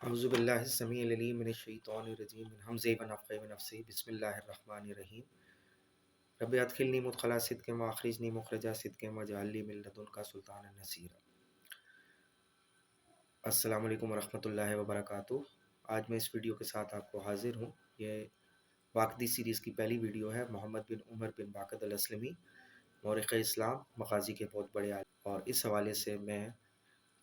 اعوذ باللہ السمیع العلیم من الشیطان الرجیم من حمزہ ونفخہ ونفثہ بسم اللہ الرحمن الرحیم رب ادخلنی مدخل صدق واخرجنی مخرج صدق واجعل لی من لدنک سلطانا نصیرا۔ السلام علیکم ورحمۃ اللہ وبرکاتہ۔ آج میں اس ویڈیو کے ساتھ آپ کو حاضر ہوں۔ یہ واقدی سیریز کی پہلی ویڈیو ہے۔ محمد بن عمر بن باقر الاسلمی، مورخ اسلام، مغازی کے بہت بڑے عالم، اور اس حوالے سے میں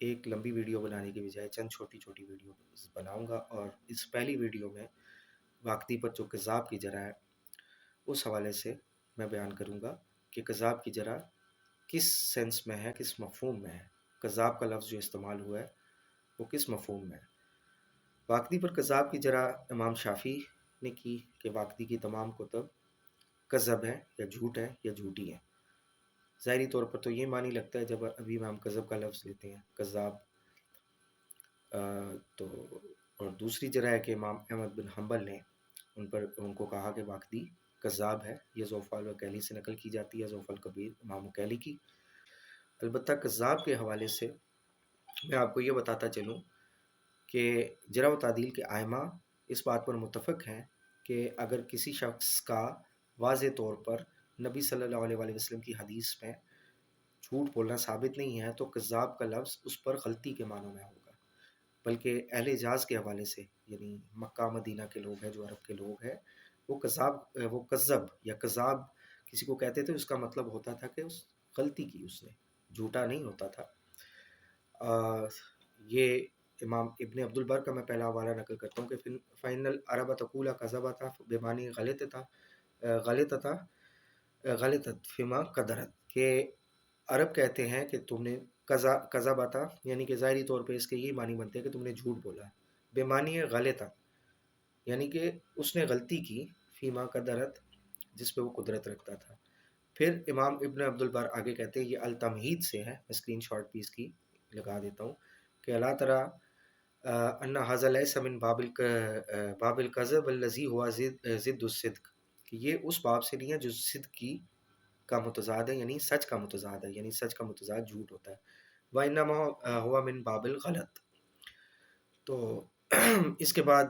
ایک لمبی ویڈیو بنانے کی بجائے چند چھوٹی چھوٹی ویڈیو بناؤں گا، اور اس پہلی ویڈیو میں واقدی پر جو کذاب کی جرح ہے اس حوالے سے میں بیان کروں گا کہ کذاب کی جرح کس سینس میں ہے، کس مفہوم میں ہے، کذاب کا لفظ جو استعمال ہوا ہے وہ کس مفہوم میں ہے۔ واقدی پر کذاب کی جرح امام شافعی نے کی کہ واقدی کی تمام کتب کذب ہیں یا جھوٹ ہیں یا جھوٹی ہیں۔ ظاہری طور پر تو یہ معنی لگتا ہے جب ابھی میں ہم کذب کا لفظ لیتے ہیں، کذاب، تو اور دوسری جرح ہے کہ امام احمد بن حنبل نے ان کو کہا کہ واقدی کذاب ہے۔ یہ ظوفا الوکیلی سے نقل کی جاتی ہے، ظوفا الکبیر امام وکیلی کی۔ البتہ کذاب کے حوالے سے میں آپ کو یہ بتاتا چلوں کہ جرح و تعدیل کے ائمہ اس بات پر متفق ہیں کہ اگر کسی شخص کا واضح طور پر نبی صلی اللہ علیہ وآلہ وسلم کی حدیث میں جھوٹ بولنا ثابت نہیں ہے تو کذاب کا لفظ اس پر غلطی کے معنوں میں ہوگا۔ بلکہ اہل حجاز کے حوالے سے، یعنی مکہ مدینہ کے لوگ ہیں، جو عرب کے لوگ ہیں، وہ کذب یا کذاب کسی کو کہتے تھے، اس کا مطلب ہوتا تھا کہ اس غلطی کی، اس نے جھوٹا نہیں ہوتا تھا۔ یہ امام ابن عبد البر کا میں پہلا حوالہ نقل کرتا ہوں کہ فَإِنَّ الْعَرَبَ تَقُولُ كَذَبَتْ بِمَعْنَى غَلَطَتْ فِيمَا قَدَرَتْ، کہ عرب کہتے ہیں کہ تم نے کذبتا، یعنی کہ ظاہری طور پہ اس کے یہی معنی بنتے ہیں کہ تم نے جھوٹ بولا۔ بِمَعْنَى غَلَطَ، یعنی کہ اس نے غلطی کی، فیما قدرت، جس پہ وہ قدرت رکھتا تھا۔ پھر امام ابن عبد البر آگے کہتے ہیں، یہ التمہید سے ہے، میں اسکرین شاٹ بھی اس کی لگا دیتا ہوں، کہ اللہ ترى ان ھذا لیس من باب الکذب الذی هو ضد الصدق، کہ یہ اس باب سے نہیں ہے جو صدق کی کا متضاد ہے، یعنی سچ کا متضاد ہے، یعنی سچ کا متضاد جھوٹ ہوتا ہے۔ وَإِنَّمَا هُوَ مِن باب الغلط۔ تو اس کے بعد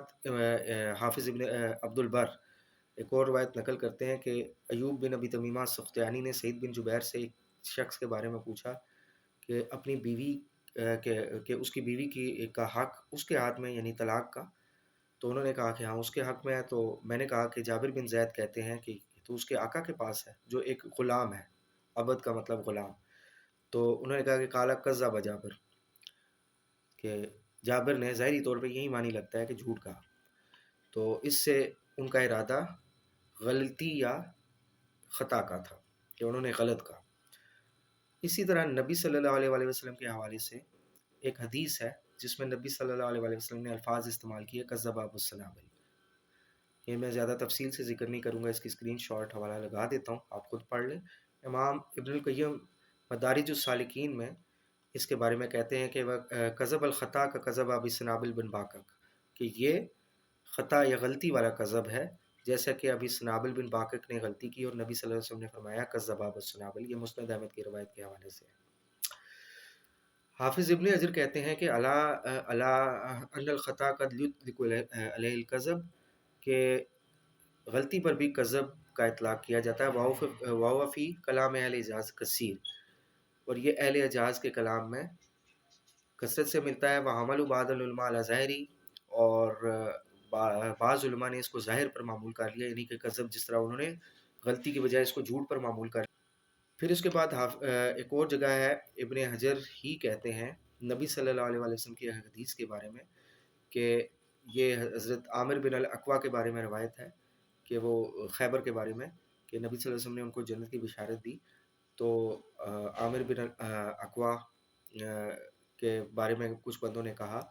حافظ ابن عبد البر ایک اور روایت نقل کرتے ہیں کہ ایوب بن ابی تمیمہ سختیانی نے سعید بن جبیر سے ایک شخص کے بارے میں پوچھا کہ اپنی بیوی کہ اس کی بیوی کا حق اس کے ہاتھ میں، یعنی طلاق کا، تو انہوں نے کہا کہ ہاں اس کے حق میں ہے۔ تو میں نے کہا کہ جابر بن زید کہتے ہیں کہ تو اس کے آقا کے پاس ہے جو ایک غلام ہے، عبد کا مطلب غلام۔ تو انہوں نے کہا کہ کالا کذب جابر، کہ جابر نے ظاہری طور پہ یہی معنی لگتا ہے کہ جھوٹ کہا۔ تو اس سے ان کا ارادہ غلطی یا خطا کا تھا، کہ انہوں نے غلط کہا۔ اسی طرح نبی صلی اللہ علیہ وآلہ وسلم کے حوالے سے ایک حدیث ہے جس میں نبی صلی اللہ علیہ وآلہ وسلم نے الفاظ استعمال کیے کذب ابو السنابل۔ یہ میں زیادہ تفصیل سے ذکر نہیں کروں گا، اس کی اسکرین شاٹ حوالہ لگا دیتا ہوں، آپ خود پڑھ لیں۔ امام ابن القیم مدارج السالکین میں اس کے بارے میں کہتے ہیں کہ وہ کذب الخطا کا کذب ابی سنابل بن باکک، کہ یہ خطا یا غلطی والا کذب ہے، جیسا کہ ابی سنابل بن باکک نے غلطی کی، اور نبی صلی اللہ علیہ وسلم نے فرمایا کذب ابو سنابل۔ یہ مسند احمد کی روایت کے حوالے سے ہے۔ حافظ ابن حجر کہتے ہیں کہ الا ان الخطا قد یطلق علیہ الکذب، کہ غلطی پر بھی کذب کا اطلاق کیا جاتا ہے۔ وہو فی کلام اہل حجاز کثیر، اور یہ اہل حجاز کے کلام میں کثرت سے ملتا ہے۔ وحمل بعض العلماء علی ظاہری، اور بعض علماء نے اس کو ظاہر پر معمول کر لیا، یعنی کہ کذب جس طرح انہوں نے غلطی کی بجائے اس کو جھوٹ پر معمول کر لیا۔ پھر اس کے بعد ایک اور جگہ ہے، ابن حجر ہی کہتے ہیں نبی صلی اللہ علیہ وسلم کی حدیث کے بارے میں، کہ یہ حضرت عامر بن الاقوا کے بارے میں روایت ہے کہ وہ خیبر کے بارے میں، کہ نبی صلی اللہ علیہ وسلم نے ان کو جنت کی بشارت دی۔ تو عامر بن الاقوا کے بارے میں کچھ بندوں نے کہا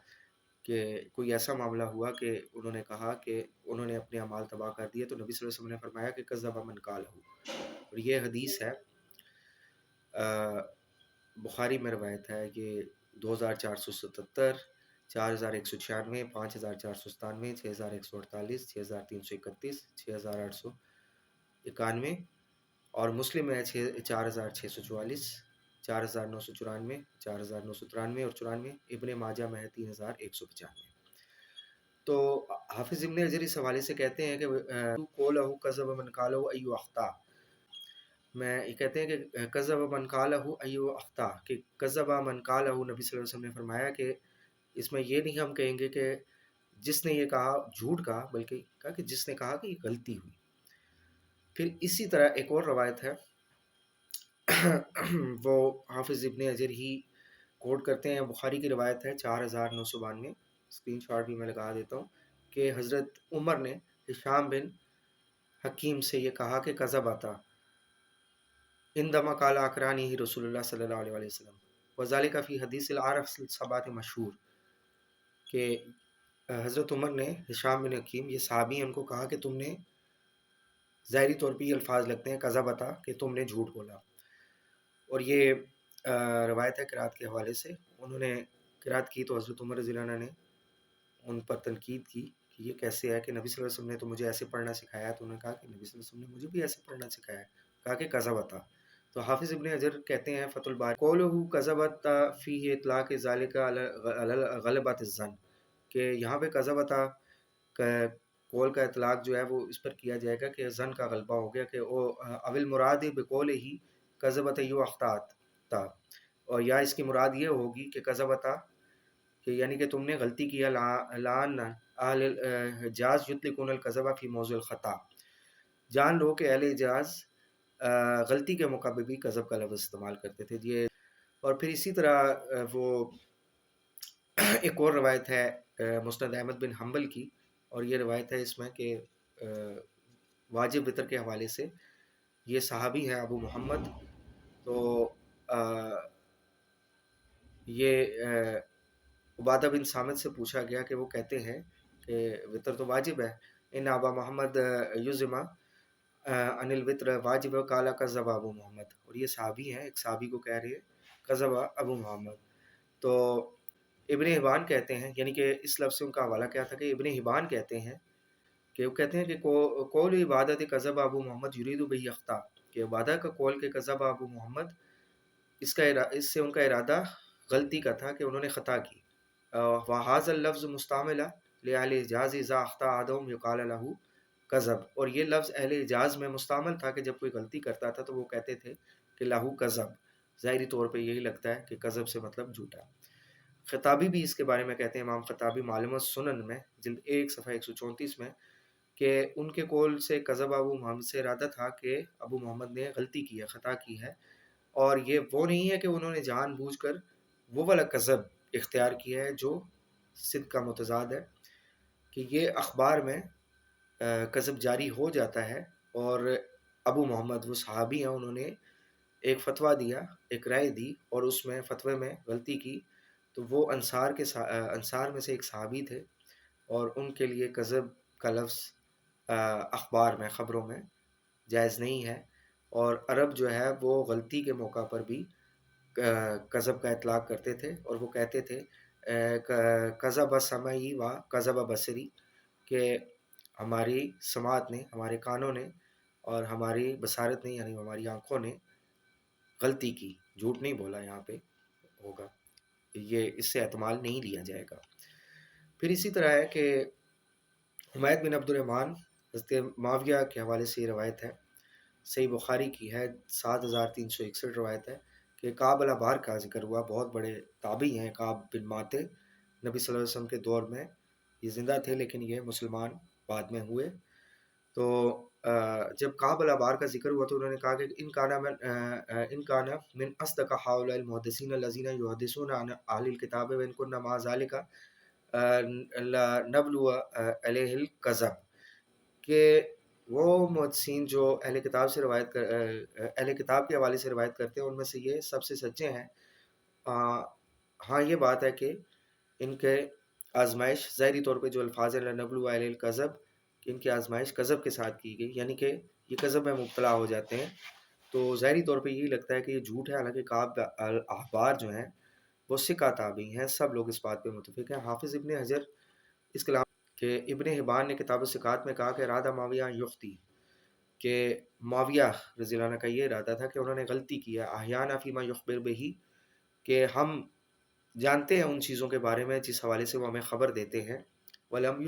کہ کوئی ایسا معاملہ ہوا کہ انہوں نے کہا کہ انہوں نے اپنے اعمال تباہ کر دیے، تو نبی صلی اللہ علیہ وسلم نے فرمایا کہ کذب من قالہ، اور یہ حدیث ہے بخاری میں روایت ہے کہ 2477، 4196، 5497، 6148، 6331، 6891، اور مسلم ہے 4644، 4994، 4993 اور 94، ابن ماجہ میں ہے 3195۔ تو حافظ ابن حجر اس حوالے سے کہتے ہیں کہ قولہ کذب من قالہ ایو اخطا، میں یہ کہتے ہیں کہ کذب من قالہ ایو اخطا، کہ کذب من قالہ، نبی صلی اللہ علیہ وسلم نے فرمایا کہ اس میں یہ نہیں ہم کہیں گے کہ جس نے یہ کہا جھوٹ کہا، بلکہ کہا کہ جس نے کہا کہ یہ غلطی ہوئی۔ پھر اسی طرح ایک اور روایت ہے وہ حافظ ابن حجر ہی کوٹ کرتے ہیں، بخاری کی روایت ہے 4992، اسکرین شاٹ بھی میں لگا دیتا ہوں، کہ حضرت عمر نے ہشام بن حکیم سے یہ کہا کہ کذب آتا اندما قال اقرانی ہی رسول اللہ صلی اللہ علیہ وسلم وذالک فی حدیث العارف السبات مشہور، کہ حضرت عمر نے ہشام بن حکیم، یہ صحابی ہیں، ان کو کہا کہ تم نے ظاہری طور پہ یہ الفاظ لگتے ہیں کذب آتا، کہ تم نے جھوٹ بولا۔ اور یہ روایت ہے قرات کے حوالے سے، انہوں نے قرات کی تو حضرت عمر رضی اللہ عنہ نے ان پر تنقید کی کہ یہ کیسے ہے کہ نبی صلی اللہ علیہ وسلم نے تو مجھے ایسے پڑھنا سکھایا، تو انہوں نے کہا کہ نبی صلی اللہ علیہ وسلم نے مجھے بھی ایسے پڑھنا سکھایا، کہا کہ کذبۃ۔ تو حافظ ابن حجر کہتے ہیں فتح الباری قولہ کذبۃ فیہ اطلاق ذالک علی غلبۃ الظن، کہ یہاں پہ کذبۃ قول کا اطلاق جو ہے وہ اس پر کیا جائے گا کہ ظن کا غلبہ ہو گیا، کہ اول مراد بقول ہی کذبۃ یو اخطات تا، اور یا اس کی مراد یہ ہوگی کہ کذبۃ، کہ یعنی کہ تم نے غلطی کیا، لعن اہل حجاز یطلقون الکذب فی موضع الخطا، جان لو کہ اہل حجاز غلطی کے موقع پہ بھی کذب کا لفظ استعمال کرتے تھے یہ۔ اور پھر اسی طرح وہ ایک اور روایت ہے مسند احمد بن حنبل کی، اور یہ روایت ہے اس میں کہ واجب وطر کے حوالے سے، یہ صحابی ہیں ابو محمد، تو یہ عبادہ بن صامت سے پوچھا گیا کہ وہ کہتے ہیں کہ وطر تو واجب ہے، ان ابا محمد یزما ان الوطر واجب کالا کذب ابو محمد، اور یہ صحابی ہیں، ایک صحابی کو کہہ رہے ہیں کذب ابو محمد۔ تو ابن حبان کہتے ہیں، یعنی کہ اس لفظ سے ان کا حوالہ کیا تھا کہ ابن حبان کہتے ہیں کہ وہ کہتے ہیں کہ قول عبادت کذب ابو محمد یرید بہ اخطا، کہ عبادہ کا قول کہ کذب ابو محمد، اس سے ان کا ارادہ غلطی کا تھا، کہ انہوں نے خطا کی۔ وہذا اللفظ مستعمل لأہل حجاز اذا اخطا احدهم یقال له کذب، اور یہ لفظ اہل حجاز میں مستعمل تھا کہ جب کوئی غلطی کرتا تھا تو وہ کہتے تھے کہ لہو کذب، ظاہری طور پہ یہی لگتا ہے کہ کذب سے مطلب جھوٹا۔ خطابی بھی اس کے بارے میں کہتے ہیں، امام خطابی معالم السنن میں جلد 1 صفحہ 134 میں، کہ ان کے قول سے کذب ابو محمد سے ارادہ تھا کہ ابو محمد نے غلطی کی ہے، خطا کی ہے، اور یہ وہ نہیں ہے کہ انہوں نے جان بوجھ کر وہ والا کذب اختیار کیا ہے جو صدق کا متضاد ہے، کہ یہ اخبار میں کذب جاری ہو جاتا ہے، اور ابو محمد وہ صحابی ہیں، انہوں نے ایک فتویٰ دیا، ایک رائے دی، اور اس میں فتوے میں غلطی کی، تو وہ انصار میں سے ایک صحابی تھے، اور ان کے لیے کذب کا لفظ اخبار میں، خبروں میں جائز نہیں ہے، اور عرب جو ہے وہ غلطی کے موقع پر بھی کذب کا اطلاق کرتے تھے، اور وہ کہتے تھے کذب سمعی و کذب بصری، کہ ہماری سماعت نے، ہمارے کانوں نے، اور ہماری بصارت نے، یعنی ہماری آنکھوں نے غلطی کی، جھوٹ نہیں بولا، یہاں پہ ہوگا، یہ اس سے احتمال نہیں لیا جائے گا۔ پھر اسی طرح ہے کہ حمید بن عبد الرحمن حضرت معاویہ کے حوالے سے یہ روایت ہے، صحیح بخاری کی ہے، 7361 روایت ہے، کہ کعب الابار کا ذکر ہوا، بہت بڑے تابعی ہیں کعب بن ماتے، نبی صلی اللہ علیہ وسلم کے دور میں یہ زندہ تھے، لیکن یہ مسلمان بعد میں ہوئے۔ تو جب کعب الابار کا ذکر ہوا تو انہوں نے کہا کہ ان کان من اصدق هؤلاء المحدثین الذین یحدثون عن اہل الکتاب وان كنا مع ذلك لنبلو علیہ الکذب، کہ وہ محدثین جو اہل کتاب سے اہل کتاب کے حوالے سے روایت کرتے ہیں ان میں سے یہ سب سے سچے ہیں۔ ہاں یہ بات ہے کہ ان کے آزمائش ظاہری طور پہ جو الفاظ ہیں لنبلو علیہ الکذب، کہ ان کی آزمائش کذب کے ساتھ کی گئی، یعنی کہ یہ کذب میں مبتلا ہو جاتے ہیں، تو ظاہری طور پہ یہی لگتا ہے کہ یہ جھوٹ ہے، حالانکہ کعب الاحبار جو ہیں وہ ثقہ تابعی ہیں، سب لوگ اس بات پہ متفق ہیں۔ حافظ ابن حجر اس کلام کہ ابن حبان نے کتاب الثقات میں کہا کہ ارادہ معاویہ یختی، کہ معاویہ رضی اللہ عنہ کا یہ ارادہ تھا کہ انہوں نے غلطی کی ہے، احیانا فیما یخبر بہی، کہ ہم جانتے ہیں ان چیزوں کے بارے میں جس حوالے سے وہ ہمیں خبر دیتے ہیں، ولم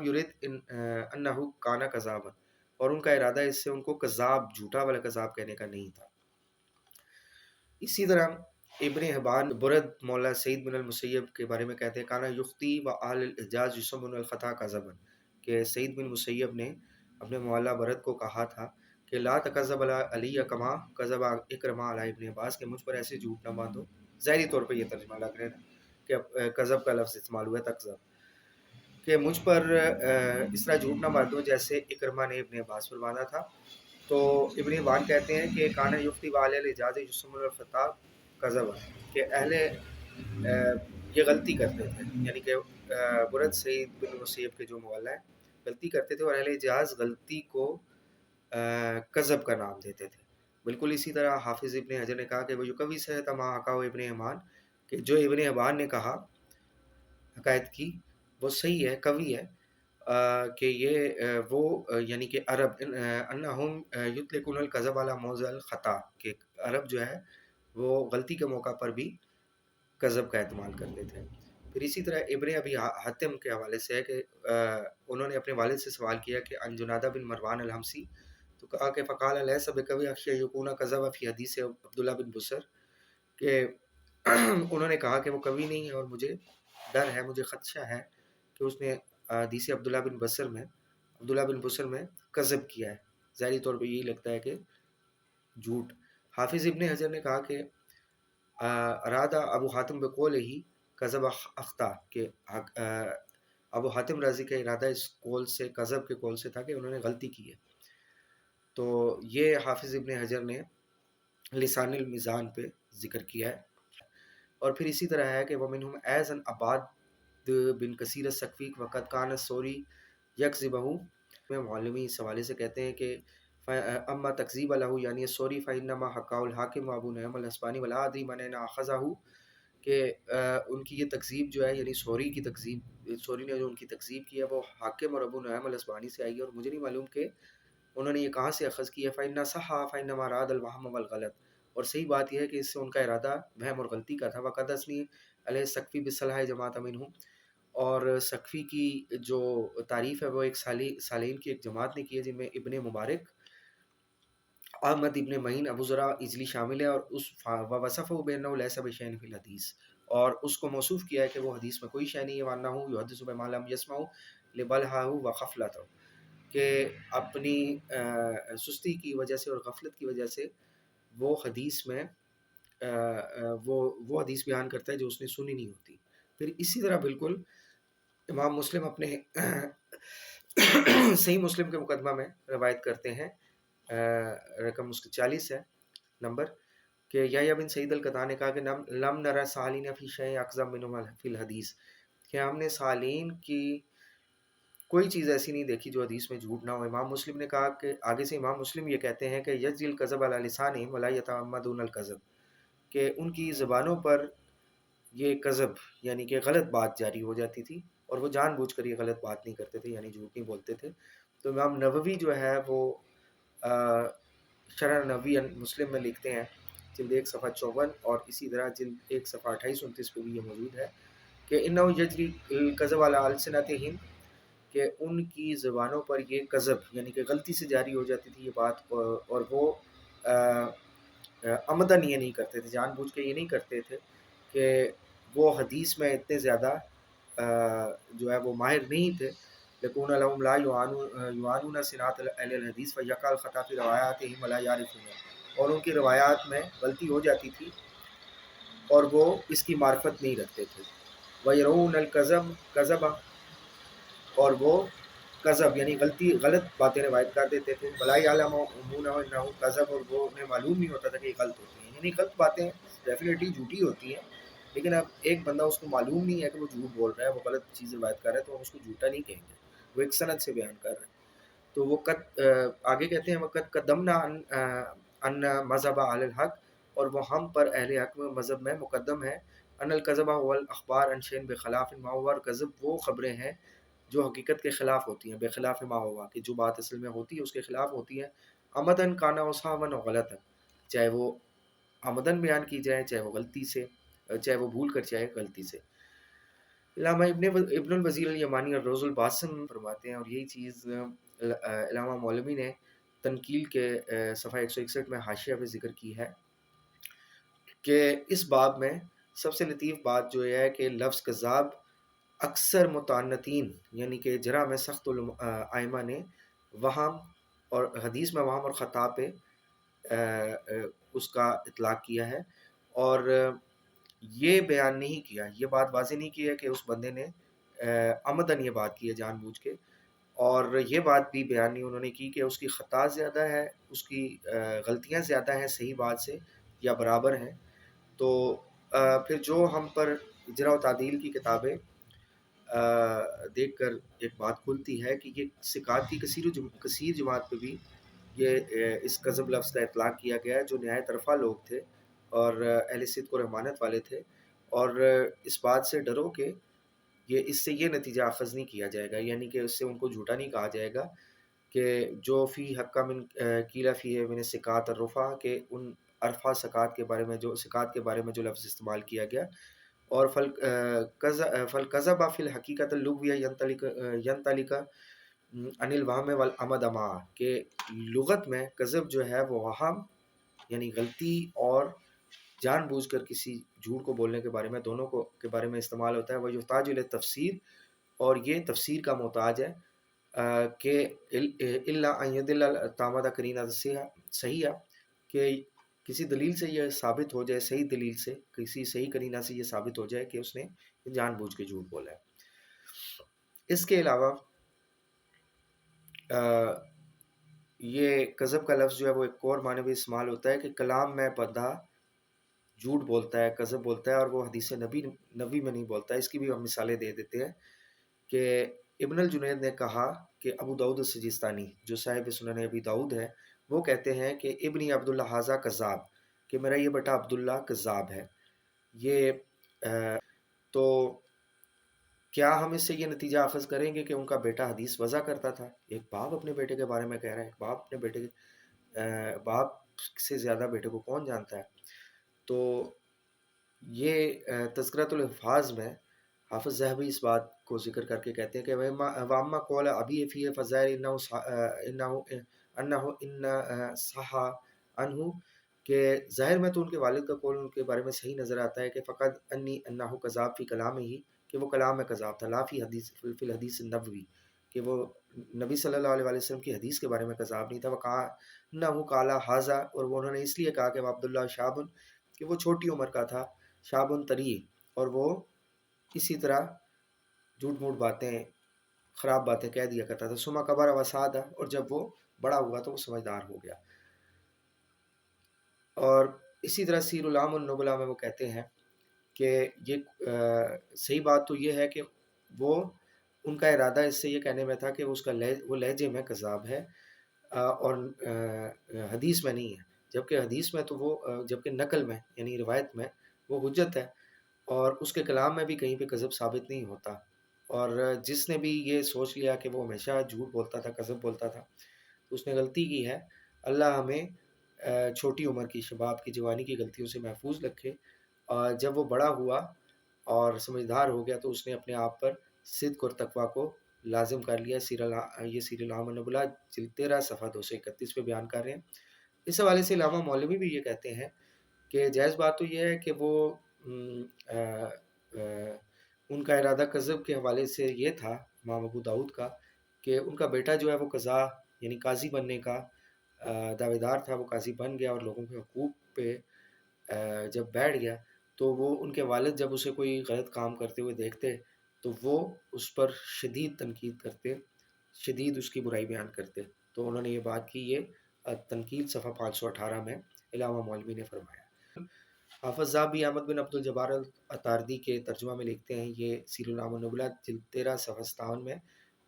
یرد انہ کانا کذابا، اور ان کا ارادہ اس سے ان کو کذاب، جھوٹا والا کذاب کہنے کا نہیں تھا۔ اسی طرح ابن حبان برد مولا سعید بن المسیب کے بارے میں کہتے ہیں کانا یختی و اہل الحجاز یسمون الخطا کذبا، کہ سعید بن مسیب نے اپنے مولا برد کو کہا تھا کہ لا تکذب علی کما کذب اکرمہ علی ابن عباس، کہ مجھ پر ایسے جھوٹ نہ باندھو، ظاہری طور پہ یہ ترجمہ لگ رہا ہے نا کہ کذب کا لفظ استعمال ہوا ہے تکذب، کہ مجھ پر اس طرح جھوٹ نہ باندھو جیسے اکرمہ نے ابن عباس پر باندھا تھا۔ تو ابن حبان کہتے ہیں کہ کانا یفتی والے الحجاز یسمون الخطا کذبا، کہ اہل یہ غلطی کرتے تھے، یعنی کہ برد سعید بن مسیب کے جو مولا ہیں غلطی کرتے تھے، اور اہل حجاز غلطی کو کذب کا نام دیتے تھے۔ بالکل اسی طرح حافظ ابن حجر نے کہا کہ وہ یکوی صحت ما حکاو ابن حبان، کہ جو ابن حبان نے کہا حکایت کی وہ صحیح ہے، قوی ہے، کہ یہ وہ یعنی کہ عرب انہم یطلقون الکذب علی موضع الخطا، کہ عرب جو ہے وہ غلطی کے موقع پر بھی کذب کا استعمال کرتے تھے۔ پھر اسی طرح ابن ابی حاتم کے حوالے سے ہے کہ انہوں نے اپنے والد سے سوال کیا کہ ان جنادہ بن مروان الحمسی، تو کہا کہ فقال لیس بقوی اخشی یکون کذب فی حدیث عبداللہ بن بصر، کہ انہوں نے کہا کہ وہ قوی نہیں ہے اور مجھے ڈر ہے، مجھے خدشہ ہے کہ اس نے حدیث عبداللہ بن بصر میں کذب کیا ہے، ظاہری طور پہ یہی لگتا ہے کہ جھوٹ۔ حافظ ابن حجر نے کہا کہ ارادہ ابو حاتم بقول ہی کذب اخطا، کہ ابو حاتم رازی کا ارادہ اس قول سے، کذب کے قول سے تھا کہ انہوں نے غلطی کی ہے۔ تو یہ حافظ ابن حجر نے لسان المیزان پہ ذکر کیا ہے۔ اور پھر اسی طرح ہے کہ ومنہم ایزن عباد بن کثیر السقفی وقت کان سوری یکذبہ، میں معلمی اس حوالے سے کہتے ہیں کہ اما تکذیب لہ یعنی سوری فانما حکاہ الحاکم و ابو نعیم الاسبانی ولا ادری من این اخذہ، کہ ان کی یہ تکذیب جو ہے یعنی سوری کی تکذیب، سوری نے جو ان کی تکذیب کی ہے وہ حاکم اور ابو نعیم الاسبانی سے آئی ہے، اور مجھے نہیں معلوم کہ انہوں نے یہ کہاں سے اخذ کی ہے۔ فإن صح فإنما اراد الوهم والغلط، اور صحیح بات یہ ہے کہ اس سے ان کا ارادہ وہم اور غلطی کا تھا۔ وقدسنی علیہ سقفی بصلاح جماعت منہم، اور سقفی کی جو تعریف ہے وہ ایک صالحین کی ایک جماعت نے کی ہے، جن میں ابن مبارک، احمد ابن معین، ابو ذرا اجلی شامل ہے، اور اس وصفہ بانہ لیس بشیء فی الحدیث، اور اس کو موصوف کیا ہے کہ وہ حدیث میں کوئی شے نہیں ہے، وانہ یحدث بما لم یسمع لبلہہ وغفلتہ، کہ اپنی سستی کی وجہ سے اور غفلت کی وجہ سے وہ حدیث میں وہ حدیث بیان کرتا ہے جو اس نے سنی نہیں ہوتی۔ پھر اسی طرح بالکل امام مسلم اپنے صحیح مسلم کے مقدمہ میں روایت کرتے ہیں، رقم اس کی 40 ہے نمبر، کہ یحییٰ بن سعید القطان نے کہا کہ لم نرى سالین فی شیء اکذب منہ فی الحدیث، کہ ہم نے سالین کی کوئی چیز ایسی نہیں دیکھی جو حدیث میں جھوٹ نہ ہو۔ امام مسلم نے کہا کہ آگے سے امام مسلم یہ کہتے ہیں کہ یجزی الکذب علی لسانہم ولا یتعمدون الکذب، کہ ان کی زبانوں پر یہ کذب یعنی کہ غلط بات جاری ہو جاتی تھی، اور وہ جان بوجھ کر یہ غلط بات نہیں کرتے تھے، یعنی جھوٹ نہیں بولتے تھے۔ تو امام نووی جو ہے وہ شرح نووی مسلم میں لکھتے ہیں جلد 1 صفحہ 54، اور اسی طرح جلد 1 صفحہ 28-29 پہ بھی یہ موجود ہے کہ انہ یجری الکذب علی السنتہم، کہ ان کی زبانوں پر یہ کذب یعنی کہ غلطی سے جاری ہو جاتی تھی یہ بات، اور وہ عمدن یہ نہیں کرتے تھے، جان بوجھ کے یہ نہیں کرتے تھے، کہ وہ حدیث میں اتنے زیادہ جو ہے وہ ماہر نہیں تھے۔ یکون لهم لا یعانون صناعت اہل الحدیث فیقع الخطا فی روایاتہم ولا یعرفون، اور ان کی روایات میں غلطی ہو جاتی تھی اور وہ اس کی معرفت نہیں رکھتے تھے۔ ویرون الکذب، اور وہ کذب یعنی غلط باتیں روایت کر دیتے تھے۔ ولا یعلمون انہ کذب، اور وہ انہیں معلوم نہیں ہوتا تھا کہ یہ غلط ہوتی ہیں، یعنی غلط باتیں ڈیفینیٹلی جھوٹی ہوتی ہیں، لیکن اب ایک بندہ اس کو معلوم نہیں ہے کہ وہ جھوٹ بول رہا ہے، وہ غلط چیز روایت کر رہا ہے، تو ہم اس کو جھوٹا نہیں کہیں گے، وہ ایک سند سے بیان کر رہے ہیں۔ تو وہ آگے کہتے ہیں وقت قدمنا ان مذہب اہل الحق، اور وہ ہم پر اہل حق میں مذہب میں مقدم ہے، ان الکذب هو الاخبار عن شیء بخلاف ما هو، کذب وہ خبریں ہیں جو حقیقت کے خلاف ہوتی ہیں، بخلاف ما ہوا، کہ جو بات اصل میں ہوتی ہے اس کے خلاف ہوتی ہے، عمدن کانا و سہوا و غلطن، چاہے وہ عمدن بیان کی جائے، چاہے وہ غلطی سے، چاہے وہ بھول کر، چاہے غلطی سے۔ علامہ ابن الوزیر الیمانی اور روز الباسم فرماتے ہیں، اور یہی چیز علامہ مولوی نے تنقیل کے صفحہ 161 میں حاشیہ پہ ذکر کی ہے کہ اس باب میں سب سے لطیف بات جو یہ ہے کہ لفظ کذاب اکثر متعنتین یعنی کہ جرح میں سخت ائمہ نے وہم اور حدیث میں وہم اور خطا پہ اس کا اطلاق کیا ہے، اور یہ بیان نہیں کیا، یہ بات واضح نہیں کی ہے کہ اس بندے نے عمدن یہ بات کی ہے جان بوجھ کے، اور یہ بات بھی بیان نہیں انہوں نے کی کہ اس کی خطا زیادہ ہے، اس کی غلطیاں زیادہ ہیں صحیح بات سے یا برابر ہیں۔ تو پھر جو ہم پر اجرا و تعدیل کی کتابیں دیکھ کر ایک بات کھلتی ہے کہ یہ ثقات کی کثیر جماعت پہ بھی یہ اس کذب لفظ کا اطلاق کیا گیا ہے، جو نہایت طرفہ لوگ تھے اور اہل صدق و رحمانت والے تھے، اور اس بات سے ڈرو کہ اس سے یہ نتیجہ اخذ نہیں کیا جائے گا، یعنی کہ اس سے ان کو جھوٹا نہیں کہا جائے گا کہ جو فی حق من قیل فی ہے من ثقات الرفع، کہ ان عرفہ ثقات کے بارے میں جو لفظ استعمال کیا گیا، اور فالکذب فی الحقیقت اللغویہ ینطلق عن الوہم والعمد معا، کہ لغت میں کذب جو ہے وہ وہم یعنی غلطی اور جان بوجھ کر کسی جھوٹ کو بولنے کے بارے میں، دونوں کو کے بارے میں استعمال ہوتا ہے، وہ یحتاج الی تفسیر، اور یہ تفسیر کا محتاج ہے کہ الا ان يدل التامد قرینہ صحیح، کہ کسی دلیل سے یہ ثابت ہو جائے، صحیح دلیل سے کسی صحیح قرینہ سے یہ ثابت ہو جائے کہ اس نے جان بوجھ کے جھوٹ بولا ہے۔ اس کے علاوہ یہ کذب کا لفظ جو ہے وہ ایک اور معنی بھی استعمال ہوتا ہے کہ کلام میں بندہ جھوٹ بولتا ہے، کذب بولتا ہے، اور وہ حدیث نبی میں نہیں بولتا ہے۔ اس کی بھی ہم مثالیں دے دیتے ہیں کہ ابن الجنید نے کہا کہ ابو داؤد السجستانی جو صاحب سنن ابی داؤد ہے، وہ کہتے ہیں کہ ابنی عبداللہ ھذا کذاب، کہ میرا یہ بیٹا عبداللہ کذاب ہے۔ یہ تو کیا ہم اس سے یہ نتیجہ اخذ کریں گے کہ ان کا بیٹا حدیث وضع کرتا تھا؟ ایک باپ اپنے بیٹے کے بارے میں کہہ رہا ہے، ایک باپ اپنے بیٹے باپ سے زیادہ بیٹے کو کون جانتا ہے؟ تو یہ تذکرۃ الحفاظ میں حافظ ذہبی اس بات کو ذکر کر کے کہتے ہیں کہ واما قول ابی فی فظاہر انہ ان صح عنہ، کہ ظاہر میں تو ان کے والد کا قول ان کے بارے میں صحیح نظر آتا ہے کہ فقط انی انہ کذاب فی کلام ہی، کہ وہ کلام میں کذاب تھا، لا فی حدیث فی الحدیث النبوی، کہ وہ نبی صلی اللہ علیہ وسلم کی حدیث کے بارے میں کذاب نہیں تھا، وقع نہ کالا حاضہ، اور وہ انہوں نے اس لیے کہا کہ وہ عبداللہ شابن، کہ وہ چھوٹی عمر کا تھا، شابن طری، اور وہ اسی طرح جھوٹ موٹ باتیں خراب باتیں کہہ دیا کرتا تھا، سما کبر وسادہ، اور جب وہ بڑا ہوا تو وہ سمجھدار ہو گیا۔ اور اسی طرح سیر العام النبلا میں وہ کہتے ہیں کہ یہ صحیح بات تو یہ ہے کہ وہ ان کا ارادہ اس سے یہ کہنے میں تھا کہ اس کا وہ لہجے میں کذاب ہے اور حدیث میں نہیں ہے، جبکہ حدیث میں تو وہ جبکہ نقل میں یعنی روایت میں وہ حجت ہے، اور اس کے کلام میں بھی کہیں پہ کذب ثابت نہیں ہوتا۔ اور جس نے بھی یہ سوچ لیا کہ وہ ہمیشہ جھوٹ بولتا تھا، کذب بولتا تھا، اس نے غلطی کی ہے۔ اللہ ہمیں چھوٹی عمر کی، شباب کی، جوانی کی غلطیوں سے محفوظ رکھے۔ اور جب وہ بڑا ہوا اور سمجھدار ہو گیا تو اس نے اپنے آپ پر صدق اور تقوی کو لازم کر لیا۔ یہ سیر العام النبلا جلد 13 صفحہ 231 پہ بیان کر رہے ہیں۔ اس حوالے سے علامہ مولوی بھی یہ کہتے ہیں کہ جائز بات تو یہ ہے کہ وہ ان کا ارادہ کذب کے حوالے سے یہ تھا امام ابو داؤد کا کہ ان کا بیٹا جو ہے وہ قضا یعنی قاضی بننے کا دعوے دار تھا، وہ قاضی بن گیا اور لوگوں کے حقوق پہ جب بیٹھ گیا تو وہ ان کے والد جب اسے کوئی غلط کام کرتے ہوئے دیکھتے تو وہ اس پر شدید تنقید کرتے، شدید اس کی برائی بیان کرتے۔ تو انہوں نے یہ بات کی، یہ تنقید صفحہ 518 میں علامہ مولوی نے فرمایا۔ حافظ ذہبی احمد بن عبد الجبار الاتاردی کے ترجمہ میں لکھتے ہیں، یہ سیر العام النبلا جلد 13 صفحہ 57 میں،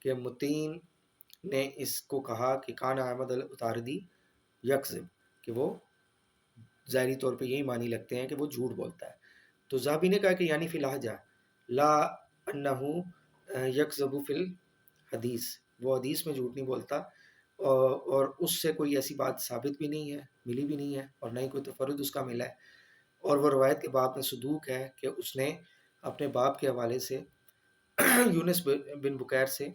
کہ متین نے اس کو کہا کہ کان احمد الاتاردی یکذب، کہ وہ ظاہری طور پہ یہی معنی لگتے ہیں کہ وہ جھوٹ بولتا ہے۔ تو ذہبی نے کہا کہ یعنی فی لہجہ لا انہ یکذب فی الحدیث، وہ حدیث میں جھوٹ نہیں بولتا، اور اس سے کوئی ایسی بات ثابت بھی نہیں ہے، ملی بھی نہیں ہے، اور نہ ہی کوئی تفرد اس کا ملا ہے، اور وہ روایت کے باب میں صدوق ہے کہ اس نے اپنے باپ کے حوالے سے یونس بن بکیر سے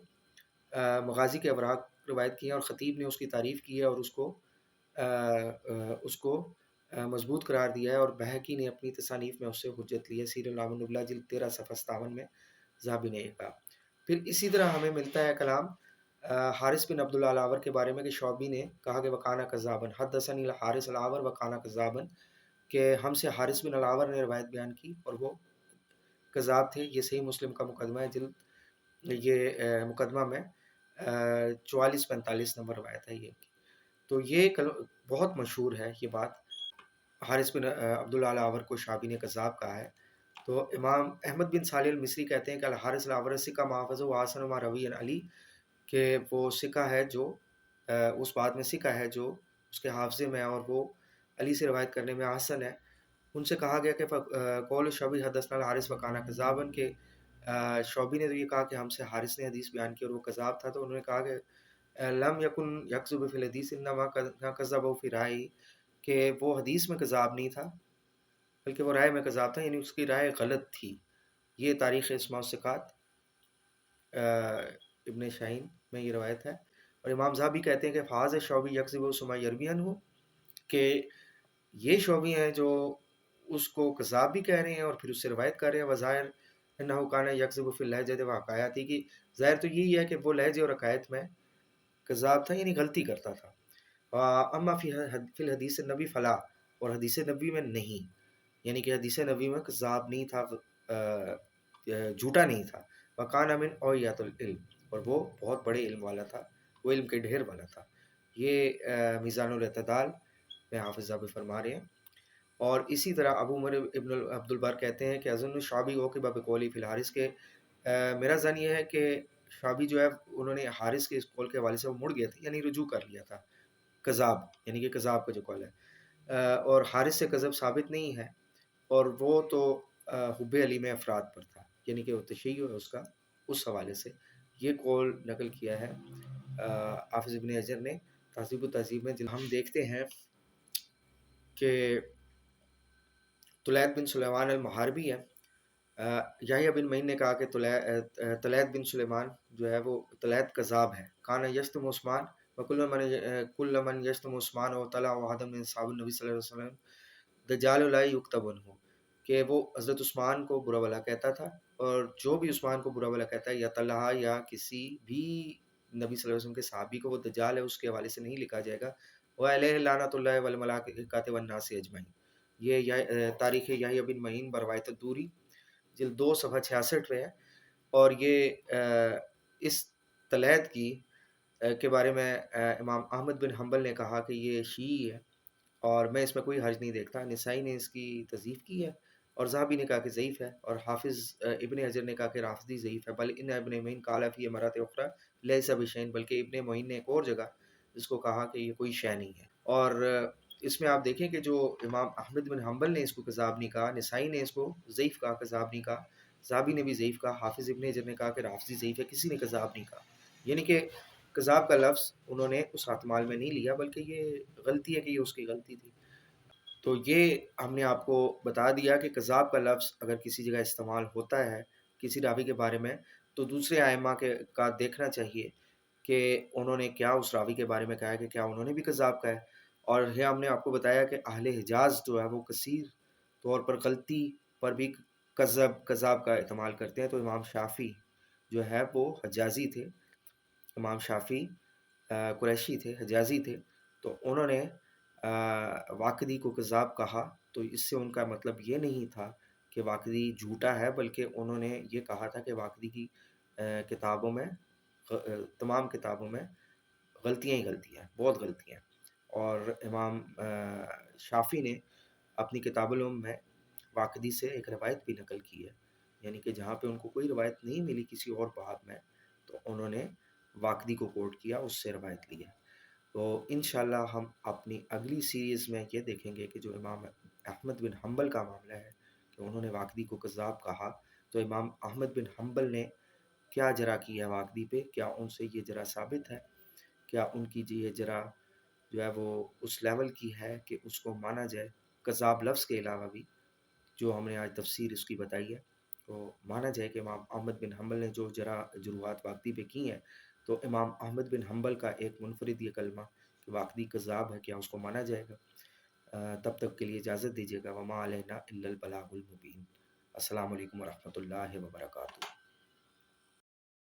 مغازی کے اوراق روایت کیے ہیں اور خطیب نے اس کی تعریف کی ہے اور اس کو مضبوط قرار دیا ہے، اور بہقی نے اپنی تصانیف میں اس سے حجت لی ہے، سیر العلام النبلہ جلد 13 صفحہ 57 میں ذہبی نے یہ کہا۔ پھر اسی طرح ہمیں ملتا ہے کلام حارث بن عبداللہ العور کے بارے میں کہ شعبی نے کہا کہ وکانہ کذابن حدثنی الحارث العور وکانہ کذابن، کہ ہم سے حارث بن العور نے روایت بیان کی اور وہ کذاب تھے۔ یہ صحیح مسلم کا مقدمہ ہے، جلد یہ مقدمہ میں 44-45 نمبر روایت ہے یہ۔ تو یہ بہت مشہور ہے یہ بات، حارث بن عبداللہ العور کو شعبی نے کذاب کہا ہے۔ تو امام احمد بن صالح المصری کہتے ہیں کہ الحارث العور سکہ محافظ و حسن ما روی عن علی، کہ وہ سکہ ہے جو اس بات میں سکہ ہے جو اس کے حافظے میں، اور وہ علی سے روایت کرنے میں حسن ہے۔ ان سے کہا گیا کہ قول شعبی حدثنا الحارث وکانہ کذابن، کہ شعبی نے تو یہ کہا کہ ہم سے حارث نے حدیث بیان کی اور وہ کذاب تھا، تو انہوں نے کہا کہ لم یکن یکذب فی الحدیث انما کذب فی رائے، کہ وہ حدیث میں کذاب نہیں تھا بلکہ وہ رائے میں کذاب تھا، یعنی اس کی رائے غلط تھی۔ یہ تاریخ اسماء الثقات ابن شاہین میں یہ روایت ہے۔ اور امام ذہبی کہتے ہیں کہ فاز شعبی یکذب و ثم یروی عنہ، کہ یہ شعبی ہیں جو اس کو کذاب بھی کہہ رہے ہیں اور پھر اس سے روایت کر رہے ہیں۔ وظاہر انہ کان یکذب فی اللہجۃ و حکایات، کی ظاہر تو یہی ہے کہ وہ لہجے اور حکایت میں کذاب تھا، یعنی غلطی کرتا تھا۔ اما فی الحدیث النبی فلا، اور حدیث نبی میں نہیں، یعنی کہ حدیث نبی میں کذاب نہیں تھا، جھوٹا نہیں تھا۔ وکان من اوعیۃ العلم، اور وہ بہت بڑے علم والا تھا، وہ علم کے ڈھیر والا تھا۔ یہ میزان الاعتدال میں حافظ ذہبی فرما رہے ہیں۔ اور اسی طرح ابو عمر ابن عبد البر کہتے ہیں کہ اظن شعبی ہو کہ بقولی فی الحارث، کے میرا ظن یہ ہے کہ شعبی جو ہے انہوں نے حارث کے اس قول کے حوالے سے وہ مڑ گئے تھے، یعنی رجوع کر لیا تھا کذاب، یعنی کہ کذاب کا جو قول ہے، اور حارث سے کذب ثابت نہیں ہے، اور وہ تو حب علی میں افراد پر تھا، یعنی کہ وہ تشیع ہے اس کا، اس حوالے سے یہ قول نقل کیا ہے حافظ ابن حجر نے تہذیب و تہذیب میں۔ ہم دیکھتے ہیں کہ طلیت بن سلیمان المحاربی ہے، یحییٰ بن معین نے کہا کہ طلیت بن سلیمان جو ہے وہ طلیت کذاب ہے۔ کان یشتم عثمان وکل من یشتم عثمان و طلع احد من اصحاب النبی صلی اللہ علیہ وسلم دجال لا یکتب عنہ، کہ وہ حضرت عثمان کو برا بھلا کہتا تھا، اور جو بھی عثمان کو برا بھلا کہتا ہے یا طلحہ یا کسی بھی نبی صلی اللہ علیہ وسلم کے صحابی کو، وہ دجال ہے، اس کے حوالے سے نہیں لکھا جائے گا۔ وعلیہ لعنۃ اللہ والملائکۃ والناس اجمعین۔ یہ تاریخ یحییٰ بن معین بروایت الدوری جلد 2 صفحہ 66 پہ ہے۔ اور یہ اس طلیت کی کے بارے میں امام احمد بن حنبل نے کہا کہ یہ شیعی ہے، اور میں اس میں کوئی حرج نہیں دیکھتا۔ نسائی نے اس کی تصحیح کی ہے، اور ذہبی نے کہا کہ ضعیف ہے، اور حافظ ابن حجر نے کہا کہ رافضی ضعیف ہے۔ بل ان ابن معین قال فی مرات اخرى لیس بشیء، بلکہ ابن معین نے ایک اور جگہ اس کو کہا کہ یہ کوئی شے نہیں ہے۔ اور اس میں آپ دیکھیں کہ جو امام احمد بن حنبل نے اس کو کذاب نہیں کہا، نسائی نے اس کو ضعیف کہا، کذاب نہیں کہا، ذہبی نے بھی ضعیف کہا، حافظ ابن حجر نے کہا کہ رافضی ضعیف ہے، کسی نے کذاب نہیں کہا، یعنی کہ کذاب کا لفظ انہوں نے اس احتمال میں نہیں لیا، بلکہ یہ غلطی ہے کہ یہ اس کی غلطی تھی۔ تو یہ ہم نے آپ کو بتا دیا کہ کذاب کا لفظ اگر کسی جگہ استعمال ہوتا ہے کسی راوی کے بارے میں، تو دوسرے ائمہ کا دیکھنا چاہیے کہ انہوں نے کیا اس راوی کے بارے میں کہا ہے، کہ کیا انہوں نے بھی کذاب کہا ہے۔ اور یہ ہم نے آپ کو بتایا کہ اہل حجاز جو ہے وہ کثیر طور پر غلطی پر بھی کذاب کا استعمال کرتے ہیں۔ تو امام شافعی جو ہے وہ حجازی تھے، امام شافعی قریشی تھے، حجازی تھے، تو انہوں نے واقدی کو کذاب کہا، تو اس سے ان کا مطلب یہ نہیں تھا کہ واقدی جھوٹا ہے، بلکہ انہوں نے یہ کہا تھا کہ واقدی کی کتابوں میں تمام کتابوں میں غلطیاں ہی غلطیاں ہیں، بہت غلطیاں ہیں۔ اور امام شافعی نے اپنی کتاب العلم میں واقدی سے ایک روایت بھی نقل کی ہے، یعنی کہ جہاں پہ ان کو کوئی روایت نہیں ملی کسی اور باب میں، تو انہوں نے واقدی کو کوٹ کیا، اس سے روایت لی ہے۔ تو انشاءاللہ ہم اپنی اگلی سیریز میں یہ دیکھیں گے کہ جو امام احمد بن حنبل کا معاملہ ہے کہ انہوں نے واقدی کو کذاب کہا، تو امام احمد بن حنبل نے کیا جرح کی ہے واقدی پہ، کیا ان سے یہ جرح ثابت ہے، کیا ان کی یہ جرح جو ہے وہ اس لیول کی ہے کہ اس کو مانا جائے کذاب لفظ کے علاوہ بھی، جو ہم نے آج تفسیر اس کی بتائی ہے۔ تو مانا جائے کہ امام احمد بن حنبل نے جو جروحات واقعی پہ کی ہیں، تو امام احمد بن حنبل کا ایک منفرد یہ کلمہ کہ واقعی کذاب ہے، کیا اس کو مانا جائے گا؟ تب تک کے لیے اجازت دیجیے گا، وما علینا الا البلاغ المبین۔ السلام علیکم ورحمۃ اللہ وبرکاتہ۔